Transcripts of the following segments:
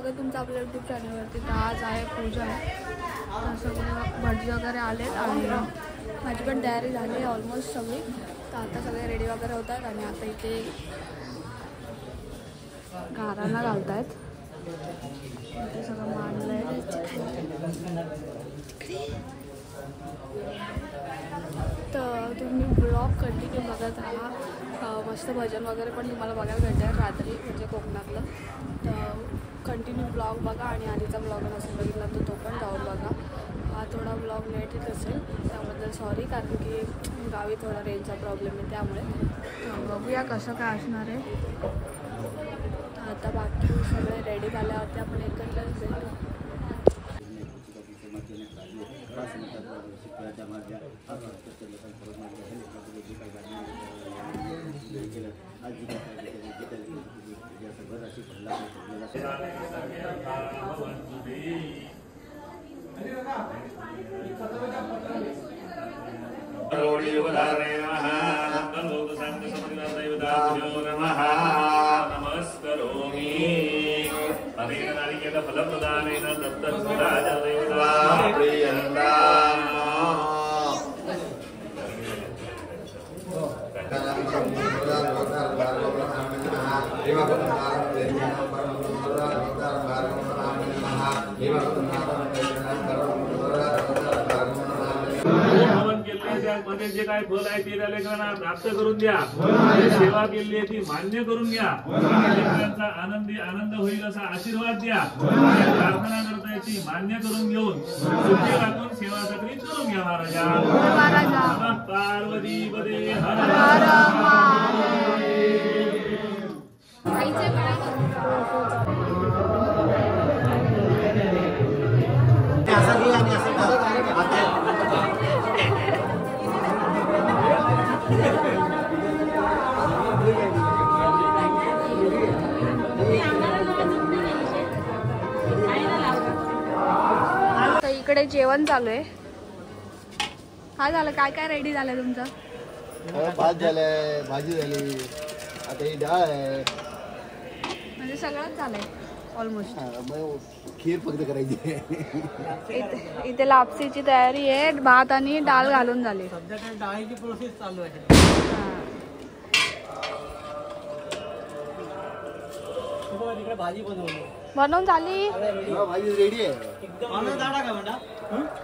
स्वागत तुमचं आपल्या यूट्यूब चॅनलवरती. तर आज आहे पूजा आहे, तर सगळे भटजी वगैरे आलेत आणि माझी पण तयारी झाली आहे ऑलमोस्ट सगळी. तर आता सगळे रेडी वगैरे होतात आणि आता इथे घारांना घालत आहेत. इथे सगळं मांडलं आहे. तर तुम्ही ब्लॉग कंटिन्यू बघत राहा. मस्त भजन वगैरे पण तुम्हाला बघायला भेटेल रात्री, म्हणजे कोकणातलं. तर कंटिन्यू ब्लॉग बघा आणि आधीचा ब्लॉग नसेल बघितला तर तो पण जाऊन बघा. हा थोडा ब्लॉग लेट येत असेल त्याबद्दल सॉरी, कारण की गावी थोडा रेंजचा प्रॉब्लेम आहे त्यामुळे. तर बघूया कसं काय असणार आहे. आता बाकी सगळे रेडी झाल्यावरती आपण एकत्र भेटू. फलप्रदानेन दत्तस्विराजदेवता प्रियन्दा मध्ये जे काय फल आहे ते त्या लेकरांना प्राप्त करून द्या. सेवा केली आहे ती मान्य करून घ्या. लेकरांचा आनंद होईल असा आशीर्वाद द्या. प्रार्थना करता येते मान्य करून घेऊन सुट्टी टाकून सेवा सक्रिय करून घ्या. महाराजा पार्वती पदे हर इकडे जेवण चालू आहे. काय झालं, काय काय रेडी झालंय तुमचं? भात झालंय, भाजी झाली, आता ही डाळ आहे, म्हणजे सगळंच झालंय ऑलमोस्ट. खीर फक्त करायची. इथे लापसीची तयारी आहे, भात आणि डाळ घालून झाली. सध्या डाळीची प्रोसेस चालू आहे. भाजी बनवून झाली, भाजी रेडी आहे.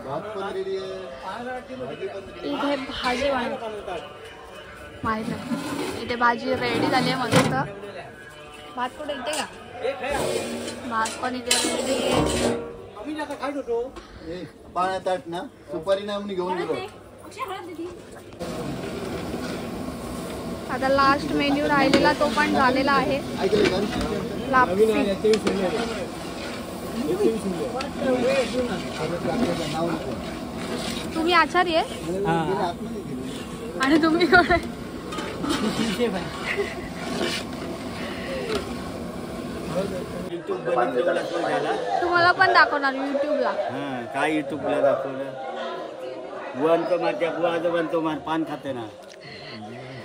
भात पण रेडी आहे. इथे भाजी माहित आहे. इथे भाजी रेडी झाली आहे मस्त. भात कुठे इथे का? भात पण इथे रेडी आहे. पाण्यात ताट ना सुपारी नाही म्हणून घेऊन गेलो. आता लास्ट मेन्यू राहिलेला तो पण झालेला आहे. लापसी. तुम्ही आचार्य आणि तुम्ही कोण? तुम्हाला पण दाखवणार युट्यूबला. काय युट्यूबला दाखवलं? वन तो मारत्या बुवा वन तो मार पान खाते ना.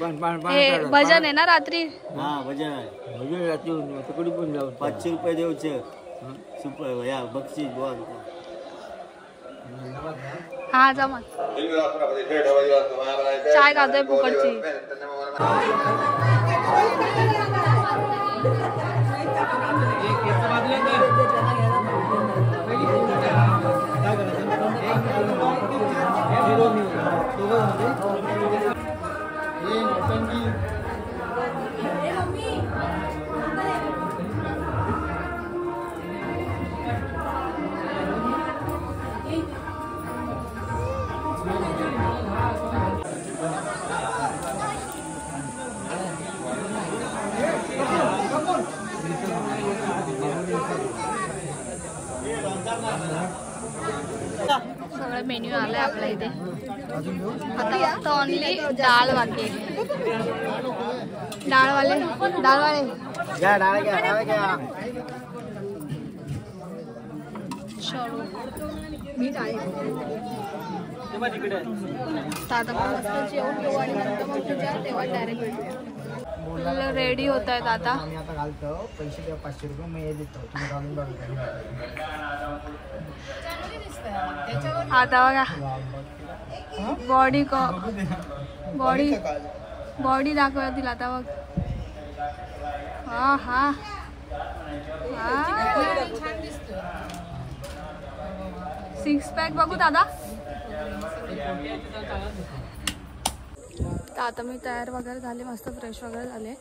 हे भजन आहे ना रात्री? हा भजन आहे. भजन रात्री तिकडे पण जाऊ. 500 रुपये देऊचे या बक्षीस बुवा. हा जमा चाय खातोय फुकटची. सगळं मेन्यू आलाय आपल्या इथे. आता फक्त ओनली डाळ बाकी. डाळवाले घ्या डाळ घ्या. मीठ आहे. आता मस्त जेवण घेऊ आणि नंतर मग तुझ्या तेव्हा डायरेक्ट भेटूया. रेडी होत आहेत आता. आम्ही आता घालतो पैसे द्या 500 रुपये मी हे देतो तुम्ही घालून बघा. आता बघा बॉडी दाखवतील आता बघ. हा हा सिक्स पॅक बघू दादा. तर आता मी तयार वगैरे झाले, मस्त फ्रेश वगैरे झाले,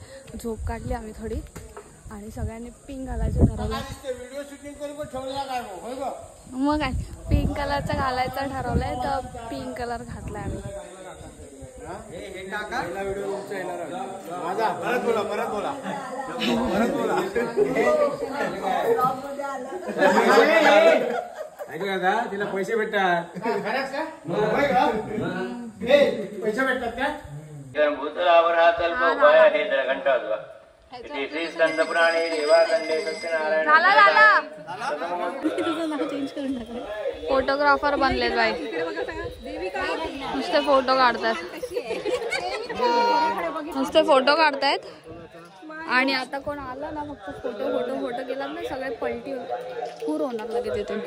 झोप काढली आम्ही थोडी आणि सगळ्यांनी पिंक घालायचं ठरवलं. मग काय पिंक कलरचं घालायचं ठरवलंय तर पिंक कलर घातलाय आम्ही. तिला पैसे भेटतात. पैसे भेटतात का? भूतलावर हा कल्प उपाय आहे जरा घंटा वाजवा. इथे श्री स्कंद पुराणे देवाखंडे सत्यनारायण फोटोग्राफर बनलेत बाई, नुसते फोटो काढतात, नुसते फोटो काढतायत. आणि आता कोण आलं ना फक्त फोटो फोटो फोटो केला ना सगळे पलटी पूर होणार लगेच तिथून.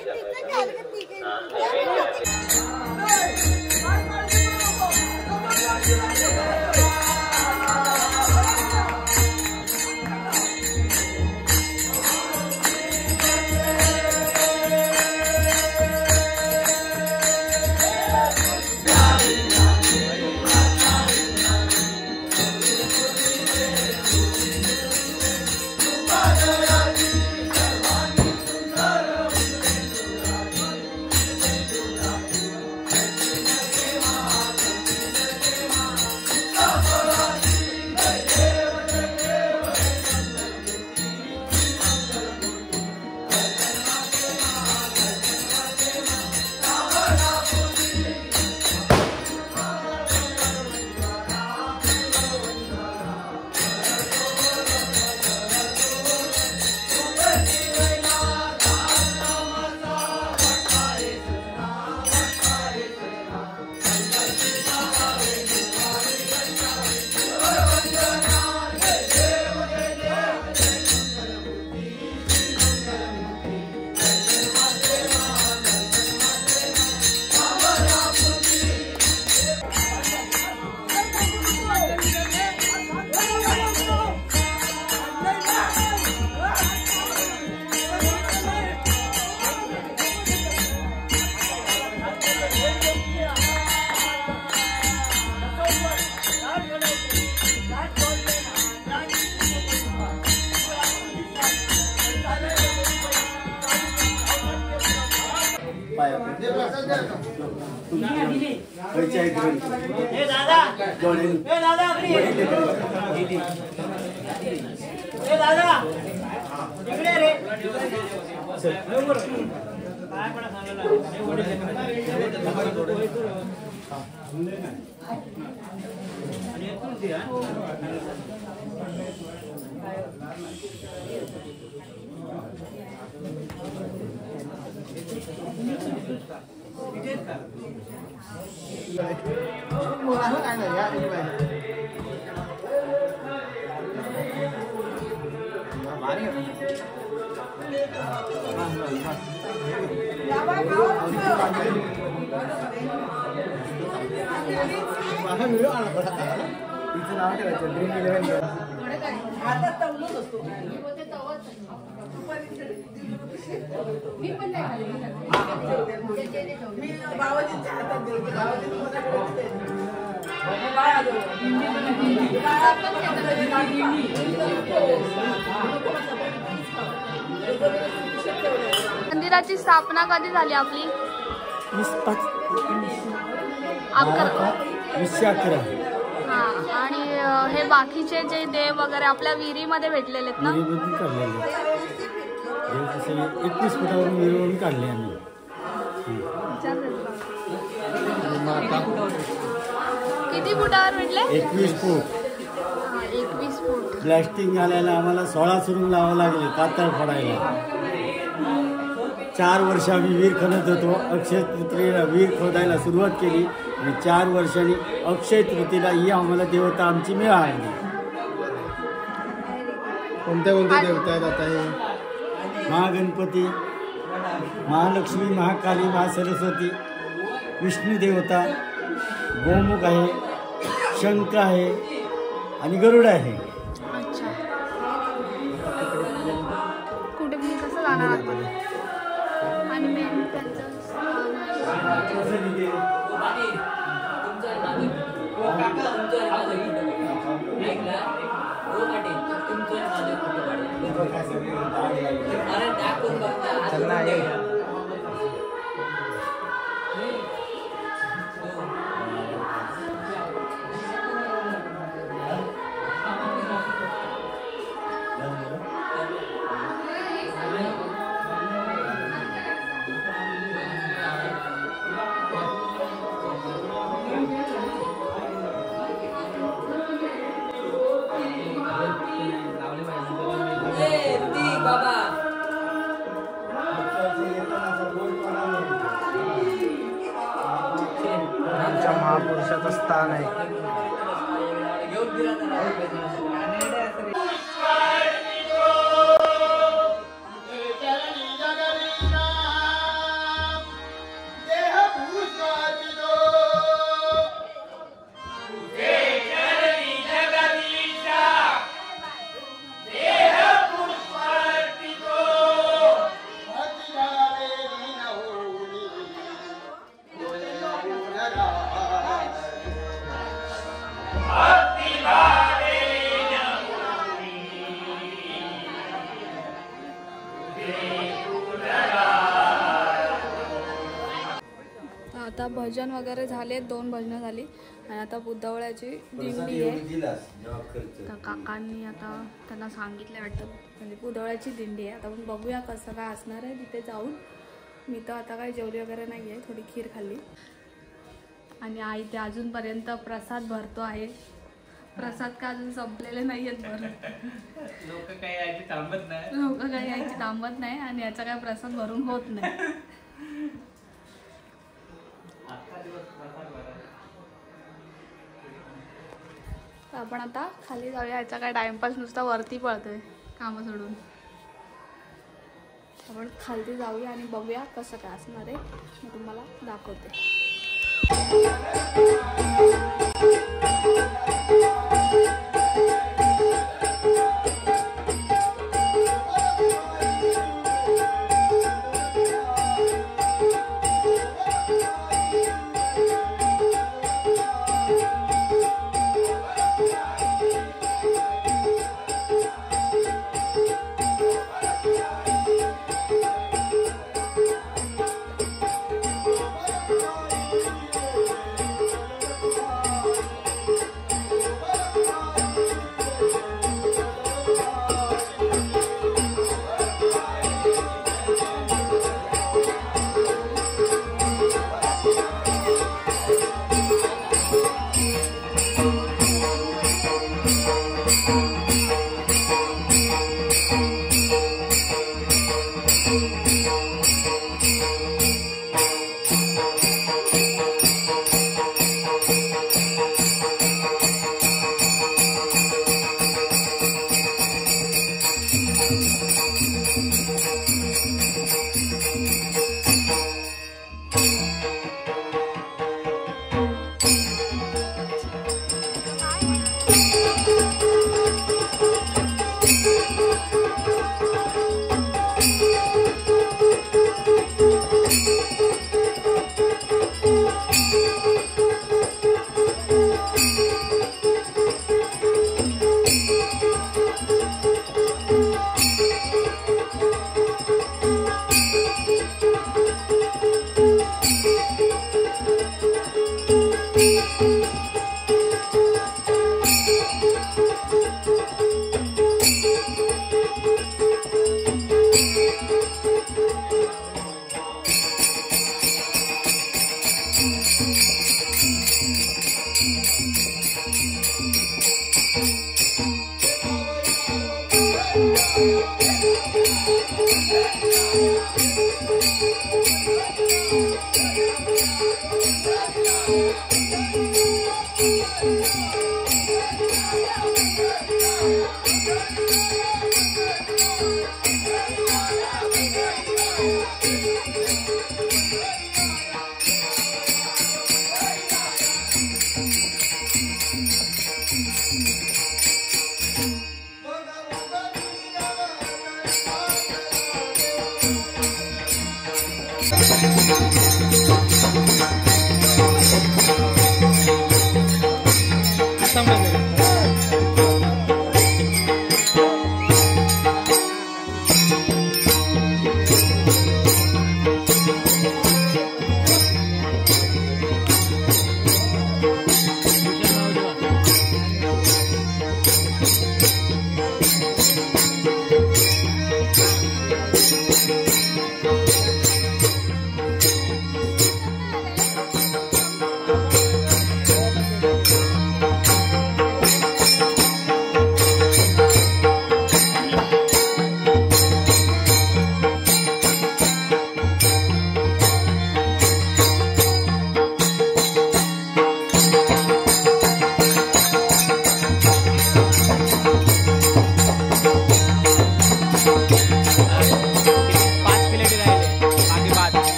मंदिराची स्थापना कधी झाली आपली? 1911. हा. आणि हे बाकीचे जे देव वगैरे आपल्या विहिरीमध्ये भेटलेले आहेत ना? 21 फुटावरून विहिरीवरून काढले आम्ही. किती फुटावर भेटले? 21 फूट. 21 फूट. ब्लास्टिंग घालायला आम्हाला 16 सुरुंग लावावं लागले कातळ फोडायला. 4 वर्ष आम्ही विहीर खणत होतो. अक्षय तृतीयेला विहीर खोदायला सुरुवात केली आणि 4 वर्षांनी अक्षय तृतीयेला ही आम्हाला देवता आमची मिळाली. कोणत्या कोणत्या देवता आहेत आता हे? महागणपती, महालक्ष्मी, महाकाली, महासरस्वती, विष्णू देवता, गोमुख आहे, शंख आहे आणि गरुड आहे. अच्छा, कुठे मी कसं जाणार आता? आणि मेन त्यांचं आमच्या महापुरुषाचं स्थान आहे. आता भजन वगैरे झाले, 2 भजनं झाली आणि आता बुद्धवळ्याची दिंडी आहे. तर काकांनी आता त्यांना सांगितलं वाटतं, म्हणजे बुद्धवळ्याची दिंडी आहे. आता आपण बघूया कसं काय असणार आहे तिथे जाऊन. मी तर आता काही जेवली वगैरे नाही आहे, थोडी खीर खाल्ली. आणि आई ते अजूनपर्यंत प्रसाद भरतो आहे. प्रसाद का अजून संपलेले नाही आहेत बरं. लोक काही यायची थांबत नाही आणि याचा काय प्रसाद भरून होत नाही. आपण आता खाली जाऊया. याचा काय टाइमपास नुसता वरती पळतोय कामं सोडून. आपण खाली जाऊया आणि बघूया कसं काय असणार आहे. मी तुम्हाला दाखवते.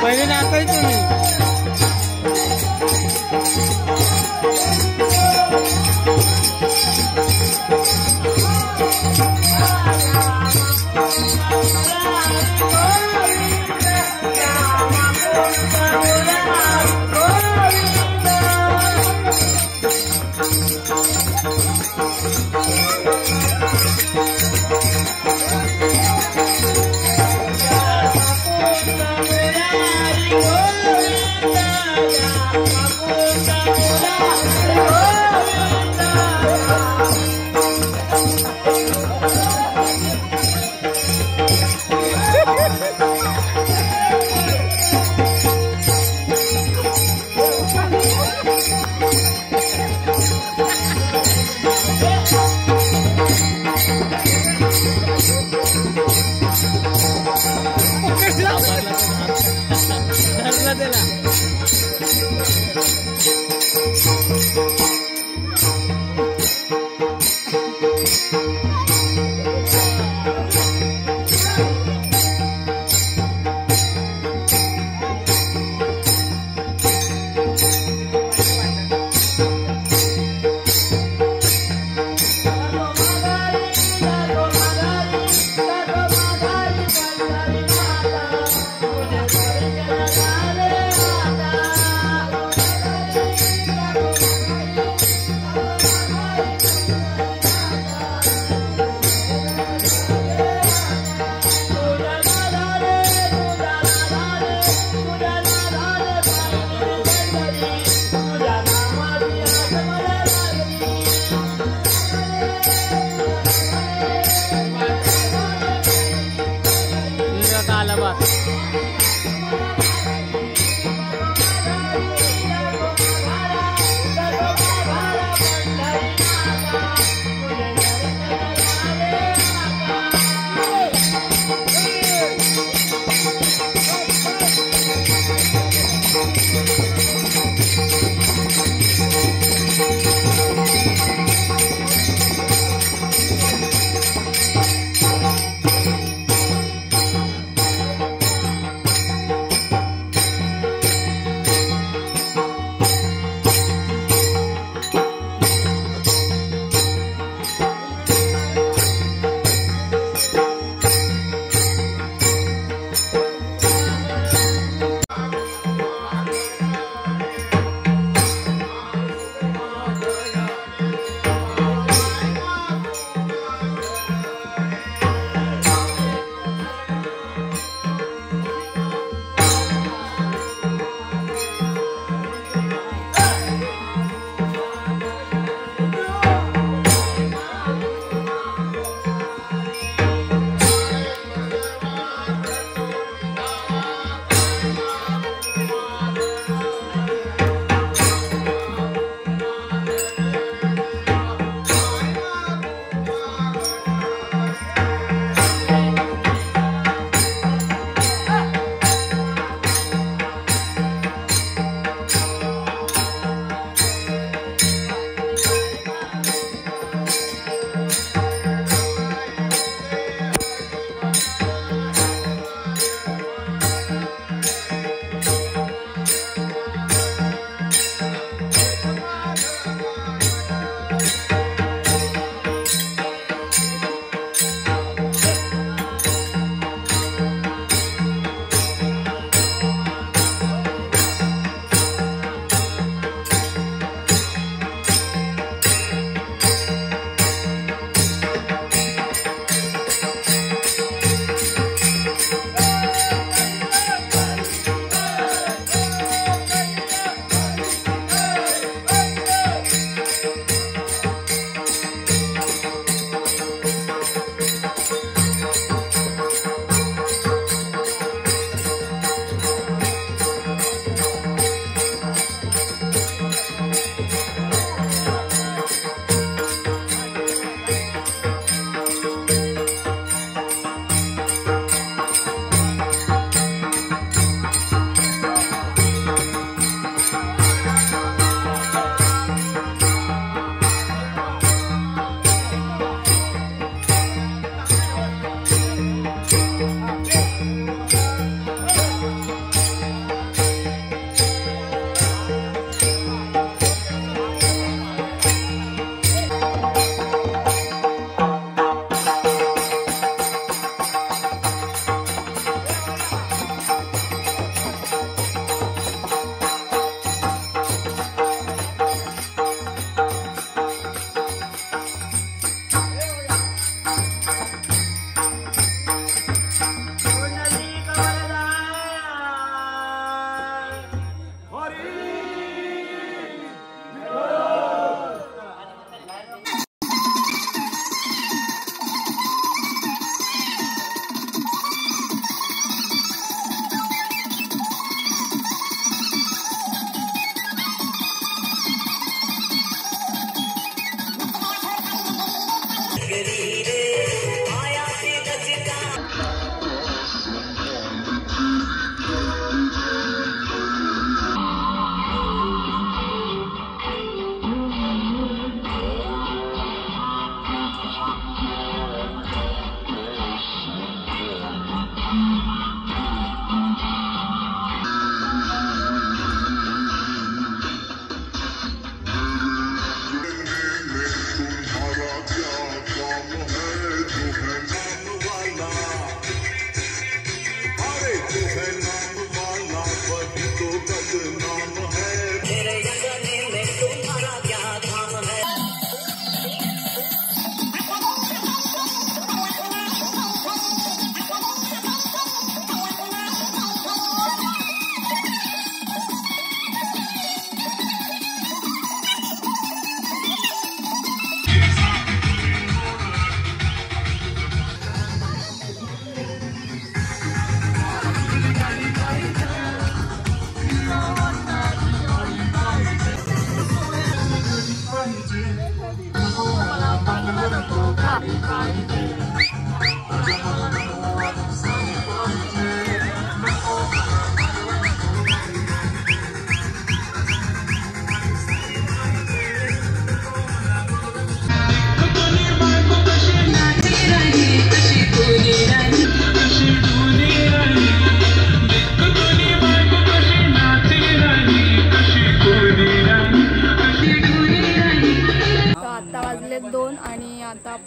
पहिले नाचायचो मी.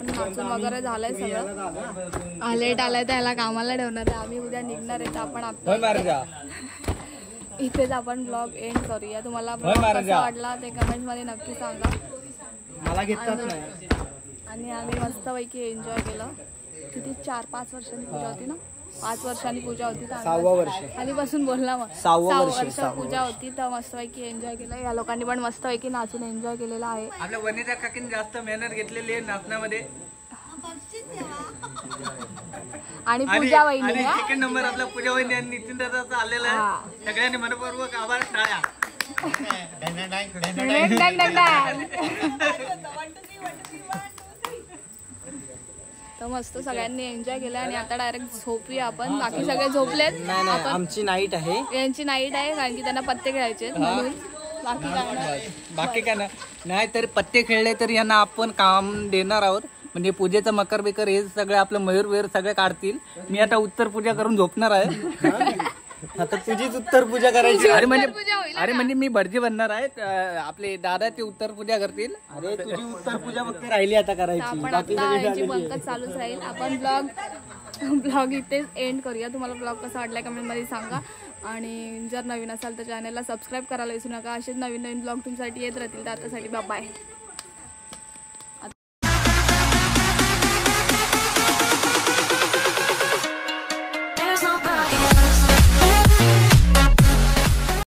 आपण नाचून वगैरे झालंय सगळं. लेट आलाय तर ह्याला कामाला ठेवणार आहे. आम्ही उद्या निघणार आहे तर आपण इथेच आपण ब्लॉग एंड करूया. तुम्हाला कसा वाटला ते कमेंट मध्ये नक्की सांगा. मला घेतच नाही. आणि आम्ही मस्तपैकी एन्जॉय केलं. किती 4-5 वर्षांनी पूजा होती ना? 5 वर्षांनी पूजा होती. 6वं वर्ष खालीपासून बोलला मग 6 वर्ष पूजा होती तर मस्तपैकी एन्जॉय केलं. या लोकांनी पण मस्तपैकी नाचून एन्जॉय केलेला आहे. आपल्या वनिता काकीने जास्त मेहनत घेतलेली आहे नाचण्यामध्ये. आणि पूजा वहिनी सेकंड नंबर आपला पूजा वहिनी आणि नितीन दादाचा आलेला आहे. सगळ्यांनी मनपूर्वक आभार. टाळ्या. तर मस्त सगळ्यांनी एन्जॉय केलं आणि आता डायरेक्ट झोपूया आपण. बाकी सगळे झोपलेत. आमची नाईट आहे. यांची नाईट आहे कारण की त्यांना पत्ते खेळायचे म्हणून. बाकी काय नाही तर पत्ते खेळले तर यांना आपण काम देणार आहोत. म्हणजे पूजेचं मकर बिकर हे सगळे आपलं मयूर वेर सगळे काढतील. मी आता उत्तर पूजा करून झोपणार आहे. आता तुझीच उत्तर पूजा करायची. अरे म्हणजे मी भटजी बनणार आहे. आपले दादा ते उत्तर पूजा करतील. अरे तुझी उत्तर पूजा फक्त राहिली आता करायची. आपण आता यांची पंकज चालूच राहील. आपण ब्लॉग इथेच एंड करूया. तुम्हाला ब्लॉग कसा वाटला कमेंट मध्ये सांगा. आणि जर नवीन असाल तर चॅनलला सबस्क्राईब करायला विसरू नका. असेच नवीन ब्लॉग तुमच्यासाठी येत राहतील. तर आतासाठी बाय.